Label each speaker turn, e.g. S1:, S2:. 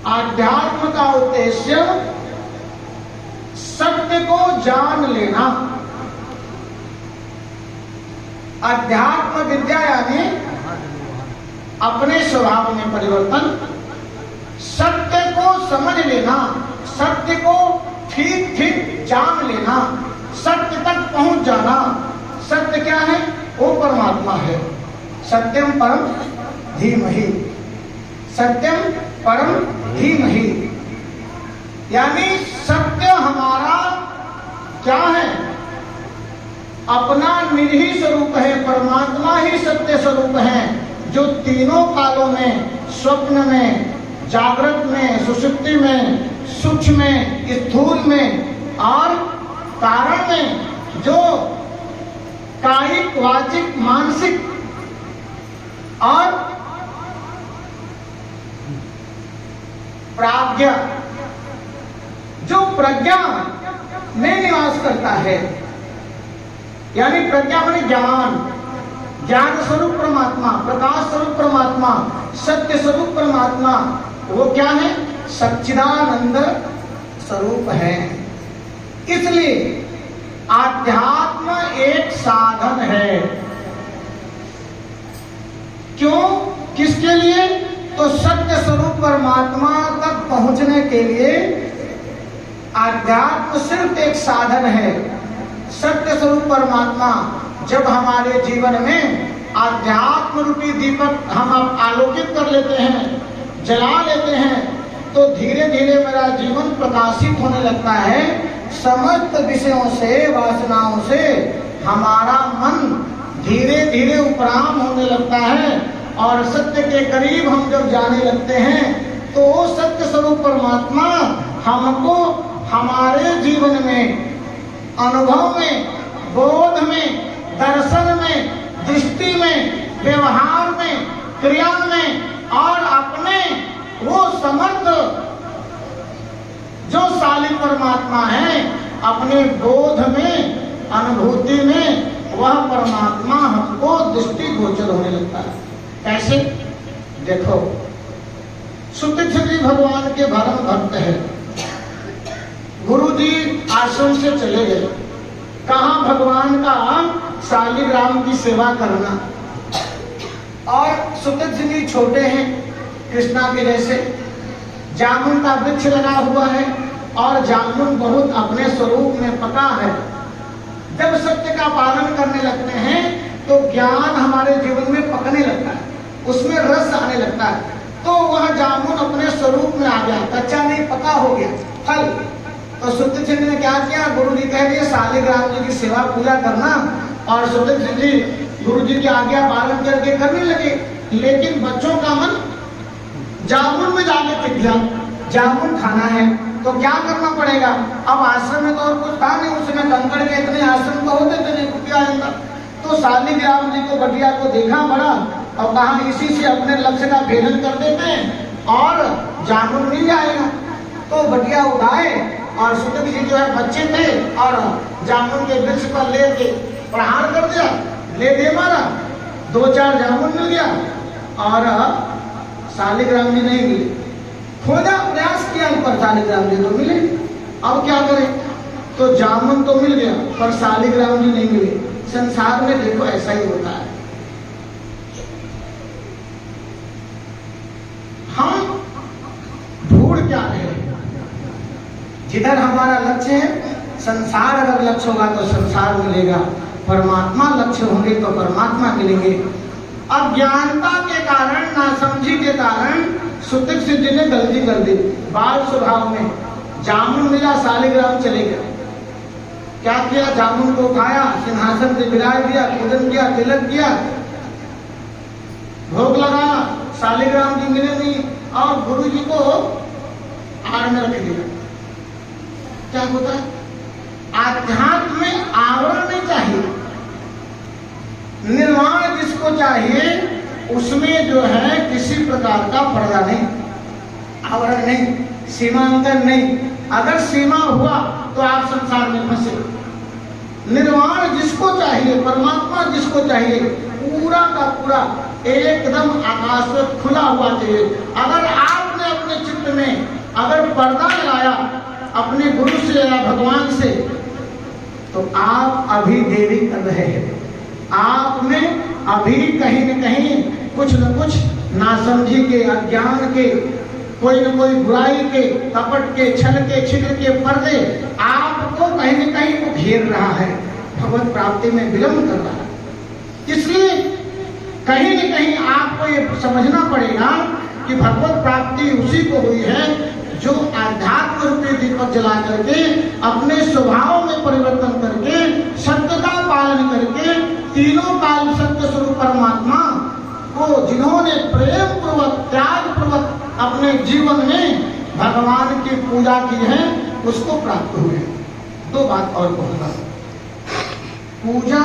S1: आध्यात्म का उद्देश्य सत्य को जान लेना। अध्यात्म विद्या यानी अपने स्वभाव में परिवर्तन, सत्य को समझ लेना, सत्य को ठीक ठीक जान लेना, सत्य तक पहुंच जाना। सत्य क्या है? वो परमात्मा है। सत्यम परम धीमहि, सत्यम परम धीमहि, यानी सत्य हमारा क्या है? अपना निजी स्वरूप है। परमात्मा ही सत्य स्वरूप है, जो तीनों कालों में, स्वप्न में, जागृत में, सुषुप्ति में, सूक्ष्म में, स्थूल में और कारण में, जो कायिक, वाचिक, मानसिक और प्राज्ञा, जो प्रज्ञा में निवास करता है, यानी प्रज्ञा माने ज्ञान, ज्ञान स्वरूप परमात्मा, प्रकाश स्वरूप परमात्मा, सत्य स्वरूप परमात्मा, वो क्या है? सच्चिदानंद स्वरूप है। इसलिए आध्यात्म एक साधन है। क्यों? किसके लिए? तो सत्य स्वरूप परमात्मा तक पहुंचने के लिए आध्यात्म सिर्फ एक साधन है। सत्य स्वरूप परमात्मा जब हमारे जीवन में आध्यात्म रूपी दीपक हम आलोकित कर लेते हैं, जला लेते हैं, तो धीरे धीरे मेरा जीवन प्रकाशित होने लगता है। समस्त विषयों से, वासनाओं से हमारा मन धीरे धीरे उपराम होने लगता है और सत्य के करीब हम जब जाने लगते हैं, तो वो सत्य स्वरूप परमात्मा हमको हमारे जीवन में, अनुभव में, बोध में, दर्शन में, दृष्टि में, व्यवहार में, क्रिया में और अपने वो समर्थ जो शालीन परमात्मा है, अपने बोध में, अनुभूति में वह परमात्मा हमको दृष्टि गोचर होने लगता है। कैसे? देखो, सुतीक्षण जी भगवान के परम भक्त है। गुरु जी आश्रम से चले गए, कहा भगवान का शालिग्राम की सेवा करना। और सुतीक्षण जी छोटे हैं, कृष्णा के जैसे। जामुन का वृक्ष लगा हुआ है और जामुन बहुत अपने स्वरूप में पका है। जब सत्य का पालन करने लगते हैं तो ज्ञान हमारे जीवन में पकने लगता है, उसमें रस आने लगता है। तो वह जामुन अपने स्वरूप में आ गया, कच्चा नहीं पका हो गया फल। तो सुतीक्षण ने क्या किया? गुरु जी कह दिए शालिग्राम जी की सेवा पूजा करना, और सुतीक्षण जी गुरु जी की आज्ञा पालन करके करने लगे। लेकिन बच्चों का मन जामुन में जाके टिक गया। जामुन खाना है तो क्या करना पड़ेगा? अब आश्रम में तो और कुछ था नहीं, उसमें कंकड़ के इतने आश्रम तो होते थे नहीं। तो शालिग्राम जी को, बटिया को देखा बड़ा और कहा इसी से अपने लक्ष्य का भेदन कर देते हैं और जामुन मिल जाएगा। तो बटिया उठाए और सुतीक्षण जी जो है बच्चे थे और जामुन के वृक्ष पर लेके प्रहार कर दिया, ले दे मारा, 2-4 जामुन मिल गया और शालिग्राम जी नहीं मिले। खोजा, प्रयास किया, पर शालिग्राम जी तो मिले। अब क्या करें? तो जामुन तो मिल गया पर शालिग्राम जी नहीं मिले। संसार में देखो ऐसा ही होता है। हम ढूंढ क्या रहे? जिधर हमारा लक्ष्य है, संसार अगर लक्ष्य होगा तो संसार मिलेगा, परमात्मा लक्ष्य होंगे तो परमात्मा मिलेंगे। अज्ञानता के कारण, नासमझी के कारण सुतीक्षण जी ने गलती कर दी। बाल स्वभाव में जामुन मिला, शालिग्राम चले गए। क्या किया? जामुन को उठाया, सिंहासन पे बिराज दिया, पूजन किया, तिलक किया, भोग लगाया, शालिग्राम जी मिले नहीं और गुरु जी को आड़ में रख दिया। क्या होता है? आध्यात्म में आवरण नहीं चाहिए, निर्वाण जिसको चाहिए उसमें जो है किसी प्रकार का पर्दा नहीं, आवरण नहीं, सीमांकन नहीं। अगर सीमा हुआ तो आप संसार में फंसे। निर्वाण जिसको चाहिए, परमात्मा जिसको चाहिए, पूरा का पूरा एकदम आकाश में खुला हुआ चाहिए। अगर आपने अपने चित्त में अगर पर्दा लगाया अपने गुरु से या भगवान से, तो आप अभी देरी कर रहे हैं। आप में अभी कहीं न कहीं कुछ न कुछ नासमझी के, अज्ञान के, कोई न कोई बुराई के, कपट के, छल के, छिद्र के पर्दे आपको कहीं न कहीं घेर रहा है, भगवत प्राप्ति में विलंब कर रहा है। इसलिए कहीं न कहीं आपको ये समझना पड़ेगा कि भगवत प्राप्ति उसी को हुई है जो आध्यात्म रूपी दीपक जला करके, अपने स्वभाव में परिवर्तन करके, सत्य का पालन करके, तीनों काल सत्य स्वरूप परमात्मा को जिन्होंने प्रेम पूर्वक, त्याग पूर्वक अपने जीवन में भगवान की पूजा की है, उसको प्राप्त हुए। दो बात और कहूंगा। पूजा